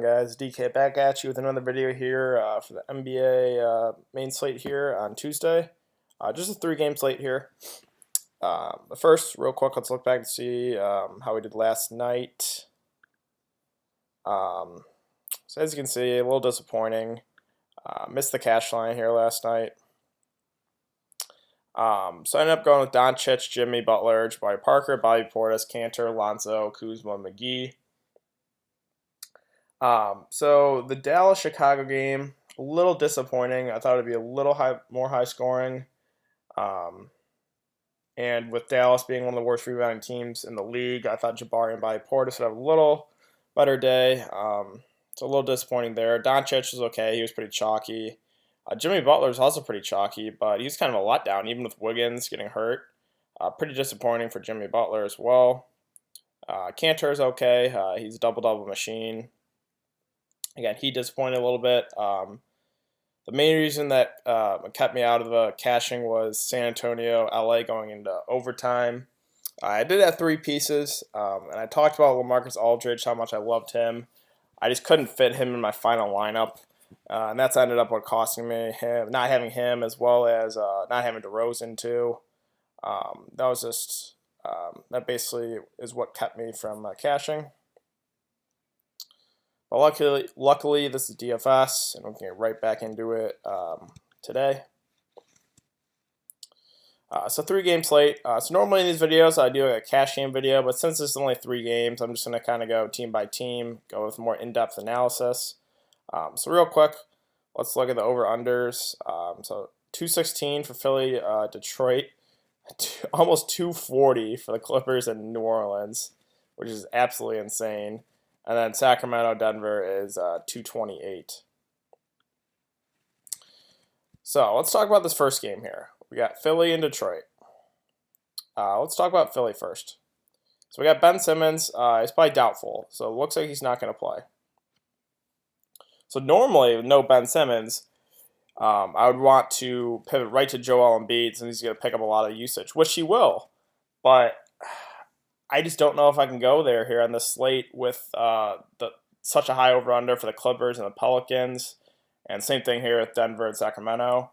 Guys, DK back at you with another video here for the NBA main slate here on Tuesday. Just a 3-game slate here. But first, real quick, let's look back and see how we did last night. So as you can see, a little disappointing. Missed the cash line here last night. So I ended up going with Doncic, Jimmy Butler, Jabari Parker, Bobby Portis, Cantor, Lonzo, Kuzma, McGee. So the Dallas-Chicago game, a little disappointing. I thought it'd be a little more high scoring. And with Dallas being one of the worst rebounding teams in the league, I thought Jabari and Bobby Portis would have a little better day. It's a little disappointing there. Doncic was okay. He was pretty chalky. Jimmy Butler was also pretty chalky, but he's kind of a letdown, even with Wiggins getting hurt. Pretty disappointing for Jimmy Butler as well. Cantor is okay. He's a double-double machine. Again, he disappointed a little bit. The main reason that kept me out of the cashing was San Antonio, LA going into overtime. I did have 3 pieces, and I talked about LaMarcus Aldridge, how much I loved him. I just couldn't fit him in my final lineup, and that's ended up costing me not having him as well as not having DeRozan too. That was just that basically is what kept me from cashing. But luckily, this is DFS, and we can get right back into it today. So 3-game slate. So normally in these videos, I do a cash game video, but since this is only 3 games, I'm just going to kind of go team by team, go with more in-depth analysis. So real quick, let's look at the over-unders. So 216 for Philly, Detroit, almost 240 for the Clippers in New Orleans, which is absolutely insane. And then Sacramento, Denver is 228. So let's talk about this first game here. We got Philly and Detroit. Let's talk about Philly first. So we got Ben Simmons. He's probably doubtful, so it looks like he's not going to play. So normally, with no Ben Simmons, I would want to pivot right to Joel Embiid since he's going to pick up a lot of usage, which he will. But I just don't know if I can go there here on the slate with such a high over-under for the Clippers and the Pelicans. And same thing here with Denver and Sacramento.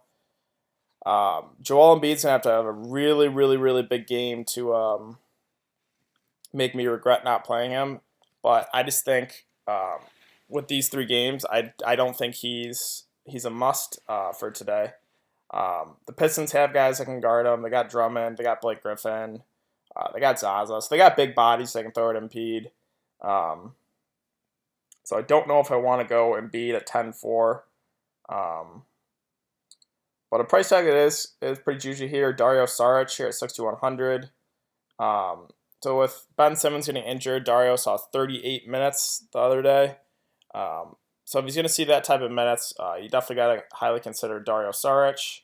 Joel Embiid's going to have a really, really, really big game to make me regret not playing him. But I just think with these 3 games, I don't think he's a must for today. The Pistons have guys that can guard him. They got Drummond. They got Blake Griffin. They got Zaza, so they got big bodies they can throw at Embiid. So I don't know if I want to go Embiid at 10-4. But a price tag is pretty juicy here. Dario Saric here at 6,100. So with Ben Simmons getting injured, Dario saw 38 minutes the other day. So if he's going to see that type of minutes, you definitely got to highly consider Dario Saric.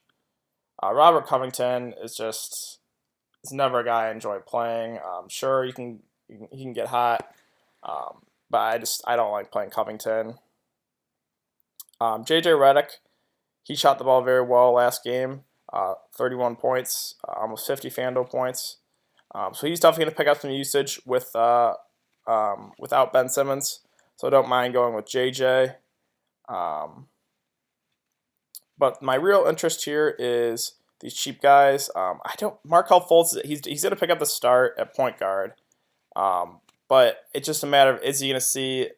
Robert Covington is never a guy I enjoy playing. Sure, he can get hot, but I don't like playing Covington. JJ Redick, he shot the ball very well last game, 31 points, almost 50 FanDuel points. So he's definitely going to pick up some usage without Ben Simmons. So I don't mind going with JJ. But my real interest here is these cheap guys. Markelle Fultz, he's going to pick up the start at point guard. But it's just a matter of, is he going to see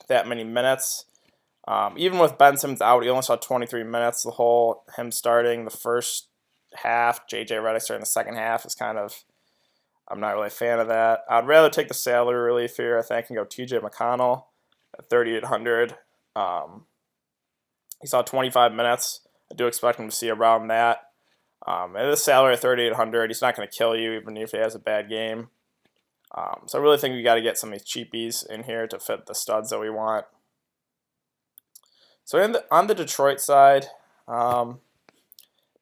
that many minutes? Even with Ben Simmons out, he only saw 23 minutes. Him starting the first half, JJ Redick starting the second half is I'm not really a fan of that. I'd rather take the salary relief here. I think I can go TJ McConnell at 3,800. He saw 25 minutes. I do expect him to see around that. And this salary at 3,800, he's not going to kill you even if he has a bad game. So I really think we got to get some of these cheapies in here to fit the studs that we want. So on the Detroit side, not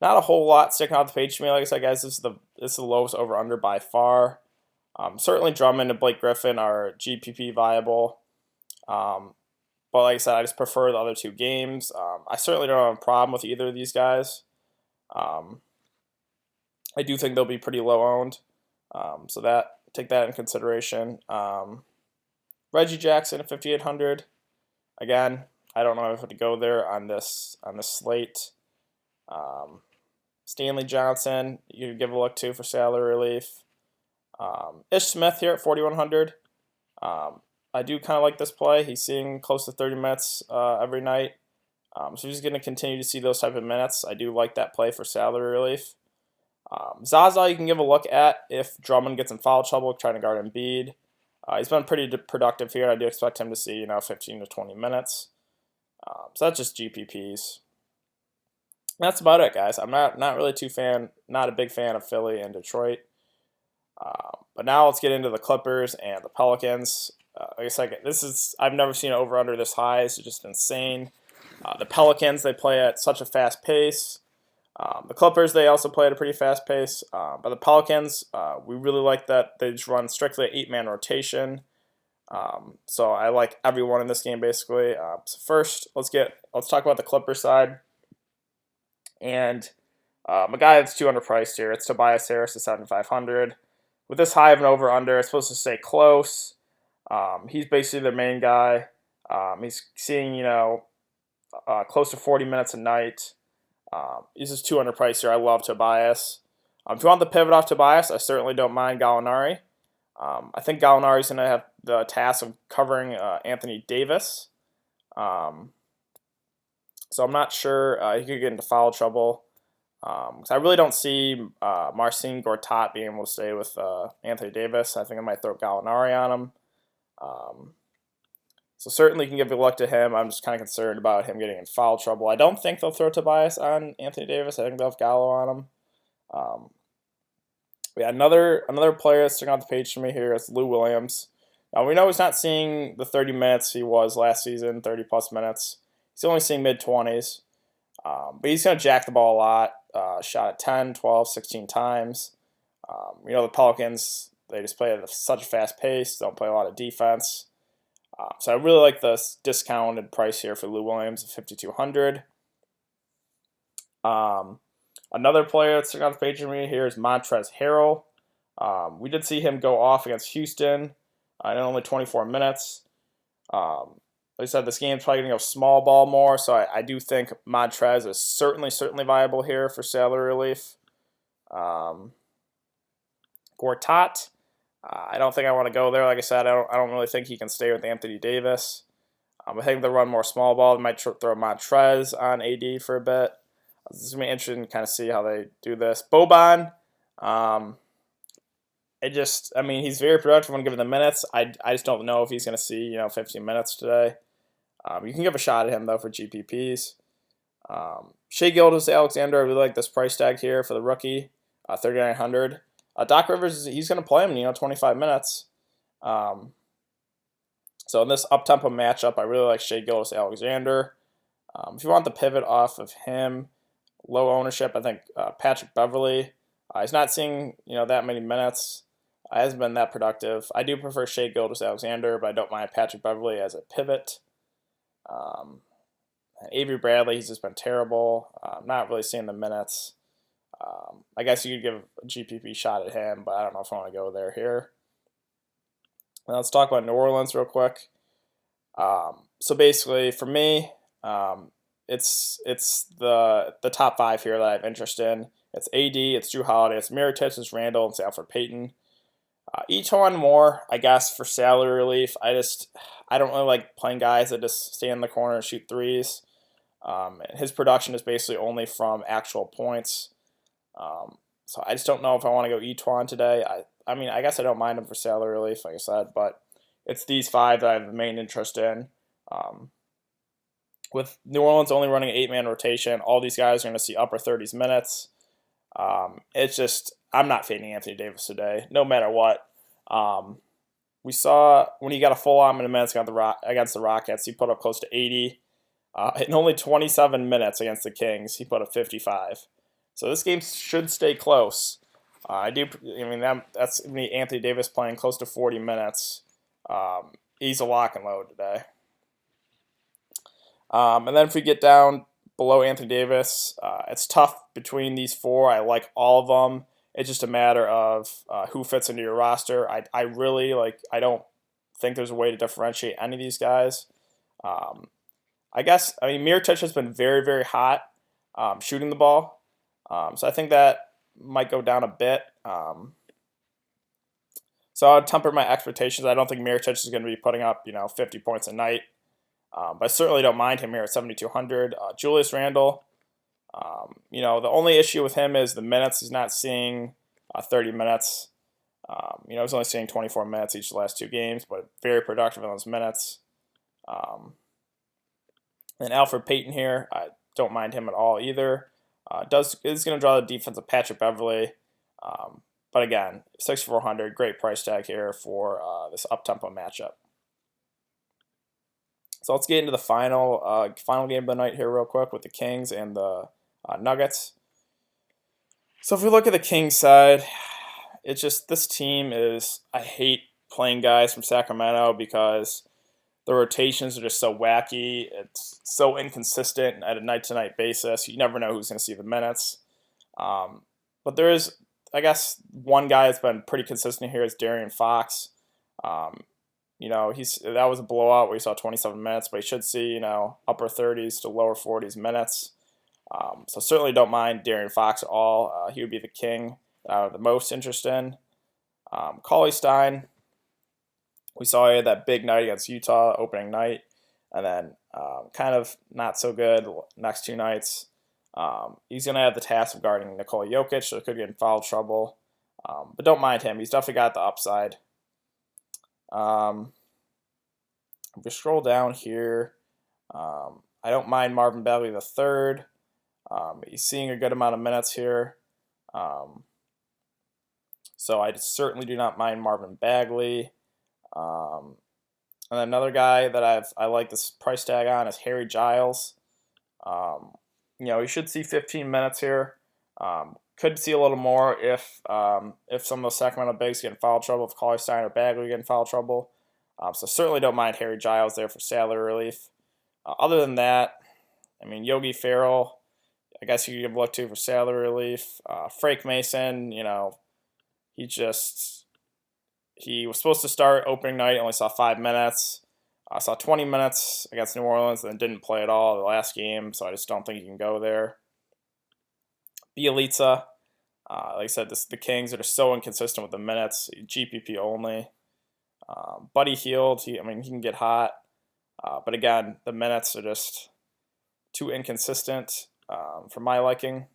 a whole lot sticking out the page to me. Like I said, guys, this is the lowest over/under by far. Certainly Drummond and Blake Griffin are GPP viable. But like I said, I just prefer the other 2 games. I certainly don't have a problem with either of these guys. I do think they'll be pretty low owned. So take that in consideration. Reggie Jackson at 5,800. Again, I don't know if to go there on this slate. Stanley Johnson, you could give a look to for salary relief. Ish Smith here at 4,100. I do kind of like this play. He's seeing close to 30 minutes every night. So he's going to continue to see those type of minutes. I do like that play for salary relief. Zaza you can give a look at if Drummond gets in foul trouble trying to guard Embiid. He's been pretty productive here. I do expect him to see 15 to 20 minutes. So that's just GPPs. That's about it, guys. I'm not really not a big fan of Philly and Detroit. But now let's get into the Clippers and the Pelicans. Like I said, I've never seen an over/under this high. It's just insane. The Pelicans, they play at such a fast pace. The Clippers, they also play at a pretty fast pace. But the Pelicans, we really like that they just run strictly an 8-man rotation. So I like everyone in this game basically. So first, let's talk about the Clippers side. And a guy that's too underpriced here. It's Tobias Harris at 7,500. With this high of an over/under, it's supposed to stay close. He's basically their main guy. He's seeing close to 40 minutes a night. He's just too underpriced here. I love Tobias. If you want the pivot off Tobias, I certainly don't mind Gallinari. I think Gallinari's going to have the task of covering Anthony Davis. So I'm not sure he could get into foul trouble. Because I really don't see Marcin Gortat being able to stay with Anthony Davis. I think I might throw Gallinari on him. So certainly can give a look to him. I'm just kind of concerned about him getting in foul trouble. I don't think they'll throw Tobias on Anthony Davis. I think they'll have Gallo on him. Another player that's sticking out the page for me here is Lou Williams. Now we know he's not seeing the 30 minutes he was last season, 30-plus minutes. He's only seeing mid-20s. But he's going to jack the ball a lot. Shot at 10, 12, 16 times. The Pelicans, they just play at such a fast pace. Don't play a lot of defense. So I really like this discounted price here for Lou Williams at 5,200. Another player that's sticking on the page for me here is Montrezl Harrell. We did see him go off against Houston in only 24 minutes. Like I said, this game's probably going to go small ball more, so I do think Montrez is certainly viable here for salary relief. Gortat, I don't think I want to go there. Like I said, I don't really think he can stay with Anthony Davis. I think they'll run more small ball. They might throw Montrez on AD for a bit. This is going to be interesting to kind of see how they do this. Boban, he's very productive when given the minutes. I just don't know if he's going to see 15 minutes today. You can give a shot at him though for GPPs. Shai Gilgeous-Alexander, I really like this price tag here for the rookie, 3,900. Doc Rivers, he's going to play him 25 minutes. So in this up-tempo matchup, I really like Shai Gilgeous-Alexander. If you want the pivot off of him, low ownership, I think Patrick Beverley. He's not seeing that many minutes. Hasn't been that productive. I do prefer Shai Gilgeous-Alexander, but I don't mind Patrick Beverley as a pivot. Avery Bradley, he's just been terrible. Not really seeing the minutes. I guess you could give a GPP shot at him, but I don't know if I want to go there here. Now let's talk about New Orleans real quick. So basically, for me, it's the top five here that I have interest in. It's AD, it's Drew Holiday, it's Mirotic, it's Randall, and it's Alfred Payton. Each one more, I guess, for salary relief. I don't really like playing guys that just stand in the corner and shoot threes. His production is basically only from actual points. So I just don't know if I want to go Etuan today. I guess I don't mind him for salary relief, like I said, but it's these five that I have the main interest in. With New Orleans only running an 8-man rotation, all these guys are going to see upper 30s minutes. It's just, I'm not fading Anthony Davis today, no matter what. We saw when he got a full on minutes against the Rockets, he put up close to 80. In only 27 minutes against the Kings, he put up 55. So this game should stay close. That's me, Anthony Davis playing close to 40 minutes. He's a lock and load today. And then if we get down below Anthony Davis, it's tough between these four. I like all of them. It's just a matter of who fits into your roster. I don't think there's a way to differentiate any of these guys. I guess, I mean, Mirotic has been very, very hot shooting the ball. So I think that might go down a bit. So I'll temper my expectations. I don't think Mirotic is going to be putting up, 50 points a night. But I certainly don't mind him here at 7,200. Julius Randle, the only issue with him is the minutes. He's not seeing 30 minutes. He's only seeing 24 minutes each of the last 2 games, but very productive in those minutes. And Alfred Payton here, I don't mind him at all either. Is going to draw the defense of Patrick Beverley. But again, 6,400, great price tag here for this up-tempo matchup. So let's get into the final game of the night here real quick with the Kings and the Nuggets. So if we look at the Kings side, it's just this team is, I hate playing guys from Sacramento because the rotations are just so wacky. It's so inconsistent at a night-to-night basis. You never know who's going to see the minutes. But there is, I guess, one guy that's been pretty consistent here is Darian Fox. That was a blowout where he saw 27 minutes, but he should see, upper 30s to lower 40s minutes. So certainly don't mind Darian Fox at all. He would be the king that I have the most interest in. Cauley Stein, we saw he had that big night against Utah opening night, and then kind of not so good next 2 nights. He's going to have the task of guarding Nikola Jokic, so could get in foul trouble. But don't mind him. He's definitely got the upside. If we scroll down here, I don't mind Marvin Bagley III. He's seeing a good amount of minutes here. So I certainly do not mind Marvin Bagley. And another guy that I like this price tag on is Harry Giles. He should see 15 minutes here. Could see a little more if some of those Sacramento bigs get in foul trouble, if Cauley Stein or Bagley get in foul trouble. So certainly don't mind Harry Giles there for salary relief. Other than that, Yogi Ferrell, I guess you could look to for salary relief. Frank Mason, he was supposed to start opening night, only saw 5 minutes. I saw 20 minutes against New Orleans, and then didn't play at all the last game, so I just don't think he can go there. Bielitsa, like I said, the Kings are just so inconsistent with the minutes, GPP only. Buddy Hield, he can get hot, but again, the minutes are just too inconsistent for my liking.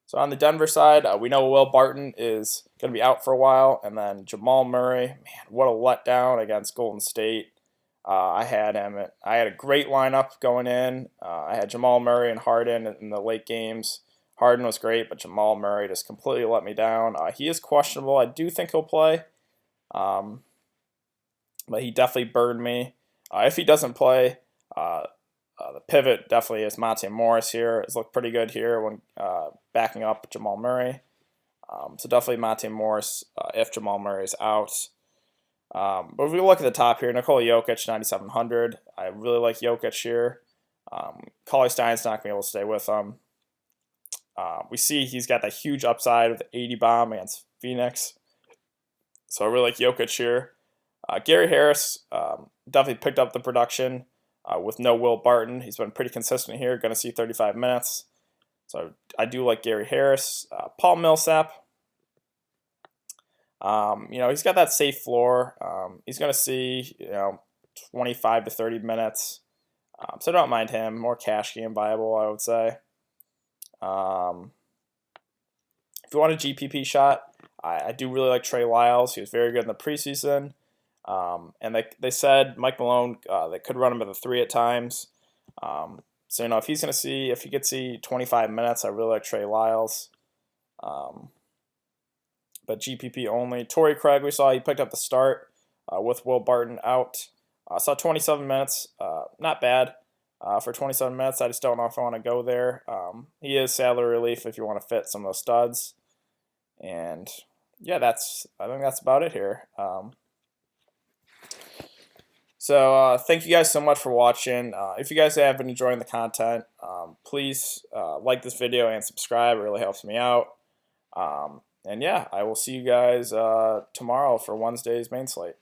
So on the Denver side, we know Will Barton is going to be out for a while, and then Jamal Murray, man, what a letdown against Golden State. I had a great lineup going in. I had Jamal Murray and Harden in the late games. Harden was great, but Jamal Murray just completely let me down. He is questionable. I do think he'll play, but he definitely burned me. If he doesn't play, the pivot definitely is Monte Morris here. It's looked pretty good here when backing up Jamal Murray. So definitely Monte Morris if Jamal Murray is out. But if we look at the top here, Nikola Jokic, 9,700. I really like Jokic here. Cauley Stein's not going to be able to stay with him. We see he's got that huge upside with the 80 bomb against Phoenix. So I really like Jokic here. Gary Harris definitely picked up the production with no Will Barton. He's been pretty consistent here, going to see 35 minutes. So I do like Gary Harris. Paul Millsap, he's got that safe floor. He's going to see, 25 to 30 minutes. So don't mind him. More cash game viable, I would say. If you want a GPP shot, I do really like Trey Lyles. He was very good in the preseason. And they said Mike Malone, they could run him at the 3 at times. So, if he could see 25 minutes, I really like Trey Lyles. But GPP only. Torrey Craig, we saw he picked up the start with Will Barton out. Saw 27 minutes. Not bad for 27 minutes. I just don't know if I want to go there. He is salary relief if you want to fit some of those studs. And yeah, I think that's about it here. So thank you guys so much for watching. If you guys have been enjoying the content, please like this video and subscribe. It really helps me out. And yeah, I will see you guys tomorrow for Wednesday's main slate.